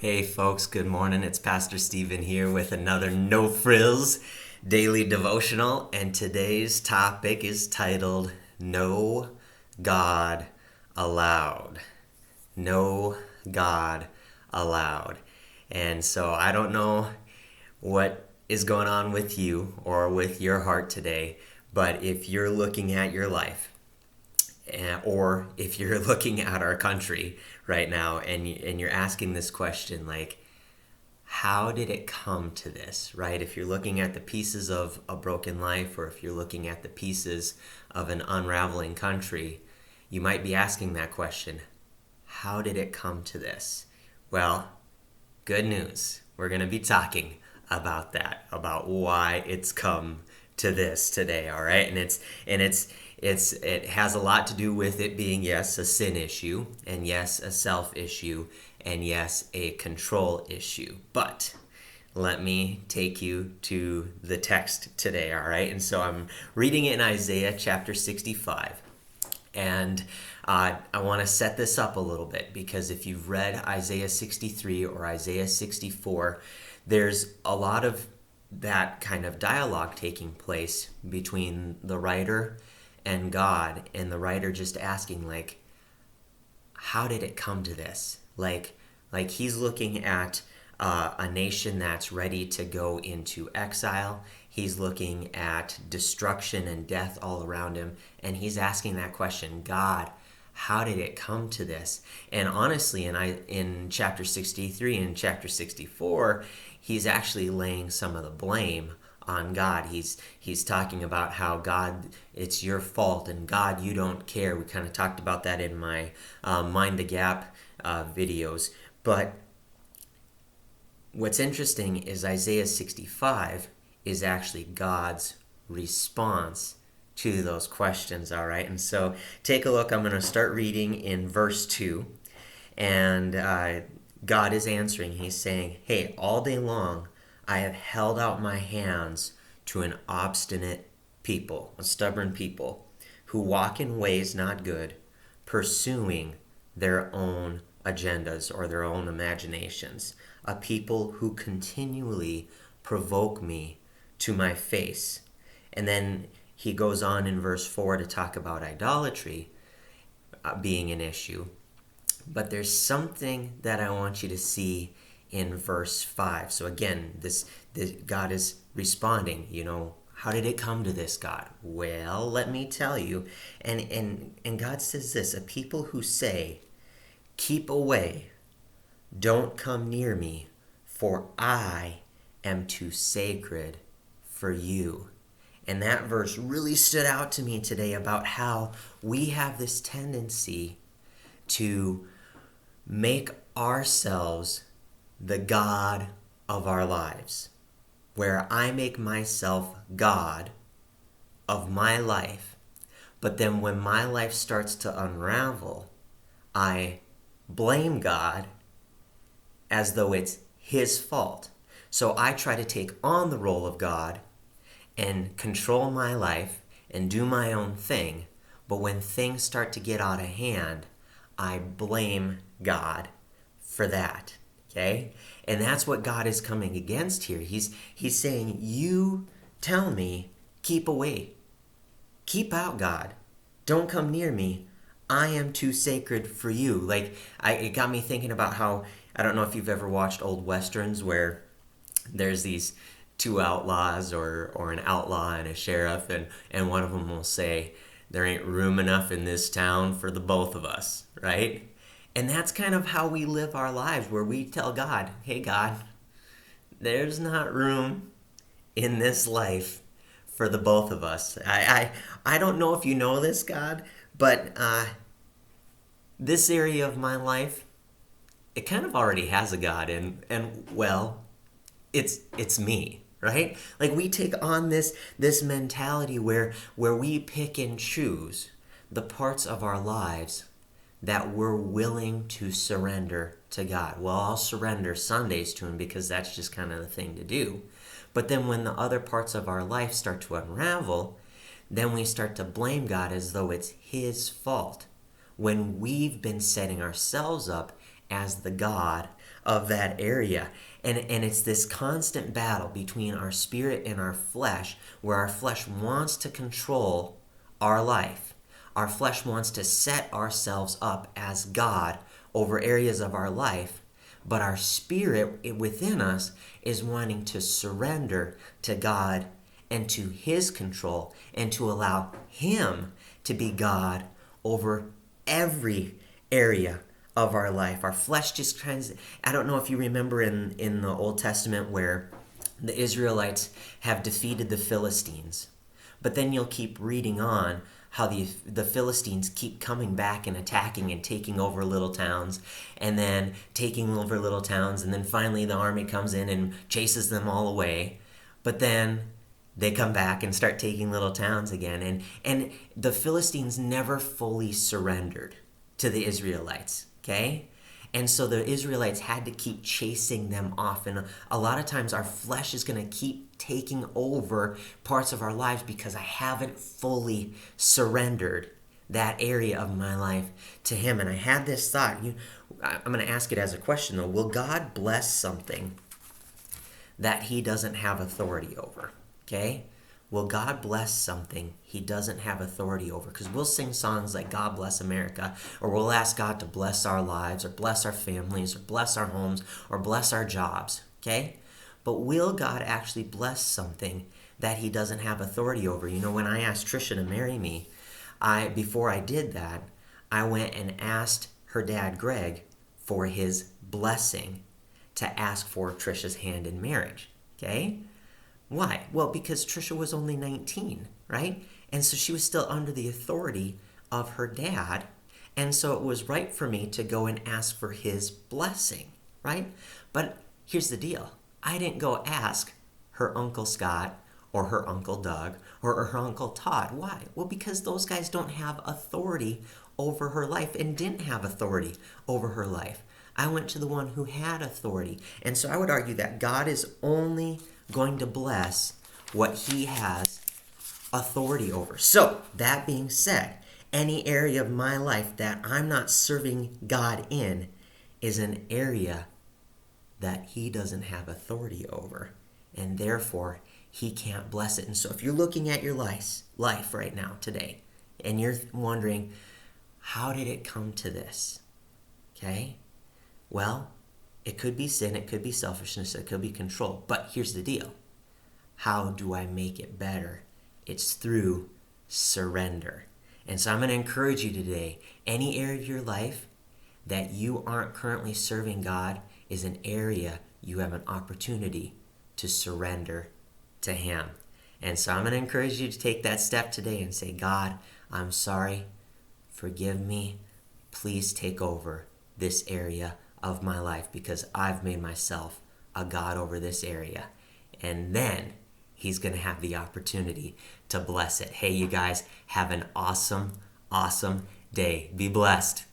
Hey folks, good morning. It's Pastor Stephen here with another No Frills daily devotional, and today's topic is titled No God Allowed. No God Allowed. And so I don't know what is going on with you or with your heart today, but if you're looking at your life, or if you're looking at our country right now and you're asking this question like, how did it come to this, right? If you're looking at the pieces of a broken life, or if you're looking at the pieces of an unraveling country, you might be asking that question: how did it come to this? Well, good news. We're going to be talking about that, about why it's come to this today, all right? It has a lot to do with it being, yes, a sin issue, and yes, a self issue, and yes, a control issue. But let me take you to the text today, all right? And so I'm reading it in Isaiah chapter 65. And I want to set this up a little bit, because if you've read Isaiah 63 or Isaiah 64, there's a lot of that kind of dialogue taking place between the writer and God, and the writer just asking, like, how did it come to this? Like he's looking at a nation that's ready to go into exile. He's looking at destruction and death all around him, and he's asking that question: God, how did it come to this? And honestly, in chapter 63 and chapter 64, he's actually laying some of the blame on God. He's talking about how, God, it's your fault, and God, you don't care. We kind of talked about that in my Mind the Gap videos. But what's interesting is Isaiah 65 is actually God's response to those questions, all right? And so take a look. I'm going to start reading in verse 2. And God is answering. He's saying, hey, all day long I have held out my hands to an obstinate people, a stubborn people, who walk in ways not good, pursuing their own agendas or their own imaginations, a people who continually provoke me to my face. And then he goes on in verse 4 to talk about idolatry being an issue. But there's something that I want you to see in verse 5. So again, this God is responding, how did it come to this, God? Well, let me tell you. And God says this: a people who say, keep away, don't come near me, for I am too sacred for you. And that verse really stood out to me today about how we have this tendency to make ourselves the God of our lives, where I make myself God of my life. But then when my life starts to unravel, I blame God as though it's his fault. So I try to take on the role of God and control my life and do my own thing. But when things start to get out of hand, I blame God for that. Okay? And that's what God is coming against here. He's saying, you tell me, keep away. Keep out, God. Don't come near me. I am too sacred for you. It got me thinking about how, I don't know if you've ever watched old westerns where there's these two outlaws, or an outlaw and a sheriff, and one of them will say, there ain't room enough in this town for the both of us, right? And that's kind of how we live our lives, where we tell God, hey, God, there's not room in this life for the both of us. I don't know if you know this, God, but this area of my life, it kind of already has a God, and well, it's me, right? Like, we take on this mentality where we pick and choose the parts of our lives that we're willing to surrender to God. Well, I'll surrender Sundays to him because that's just kind of the thing to do. But then when the other parts of our life start to unravel, then we start to blame God as though it's his fault, when we've been setting ourselves up as the God of that area. And it's this constant battle between our spirit and our flesh, where our flesh wants to control our life. Our flesh wants to set ourselves up as God over areas of our life, but our spirit within us is wanting to surrender to God and to His control and to allow Him to be God over every area of our life. Our flesh just tries. I don't know if you remember in the Old Testament where the Israelites have defeated the Philistines. But then you'll keep reading on how the Philistines keep coming back and attacking and taking over little towns, and then taking over little towns, and then finally the army comes in and chases them all away. But then they come back and start taking little towns again. And the Philistines never fully surrendered to the Israelites, okay? And so the Israelites had to keep chasing them off. And a lot of times our flesh is going to keep taking over parts of our lives because I haven't fully surrendered that area of my life to Him. And I had this thought. I'm going to ask it as a question, though. Will God bless something that He doesn't have authority over? Okay? Will God bless something He doesn't have authority over? Because we'll sing songs like God Bless America, or we'll ask God to bless our lives, or bless our families, or bless our homes, or bless our jobs. Okay? But will God actually bless something that He doesn't have authority over? You know, when I asked Trisha to marry me, before I did that, I went and asked her dad, Greg, for his blessing to ask for Trisha's hand in marriage. Okay? Why? Well, because Trisha was only 19, right? And so she was still under the authority of her dad. And so it was right for me to go and ask for his blessing, right? But here's the deal. I didn't go ask her Uncle Scott or her Uncle Doug or her Uncle Todd. Why? Well, because those guys don't have authority over her life and didn't have authority over her life. I went to the one who had authority. And so I would argue that God is only going to bless what He has authority over. So, that being said, any area of my life that I'm not serving God in is an area that He doesn't have authority over, and therefore He can't bless it. And so if you're looking at your life right now, today, and you're wondering, how did it come to this? Okay? Well, it could be sin, it could be selfishness, it could be control. But here's the deal. How do I make it better? It's through surrender. And so I'm going to encourage you today, any area of your life that you aren't currently serving God is an area you have an opportunity to surrender to Him. And so I'm going to encourage you to take that step today and say, God, I'm sorry. Forgive me. Please take over this area of my life because I've made myself a God over this area. And then He's going to have the opportunity to bless it. Hey, you guys, have an awesome, awesome day. Be blessed.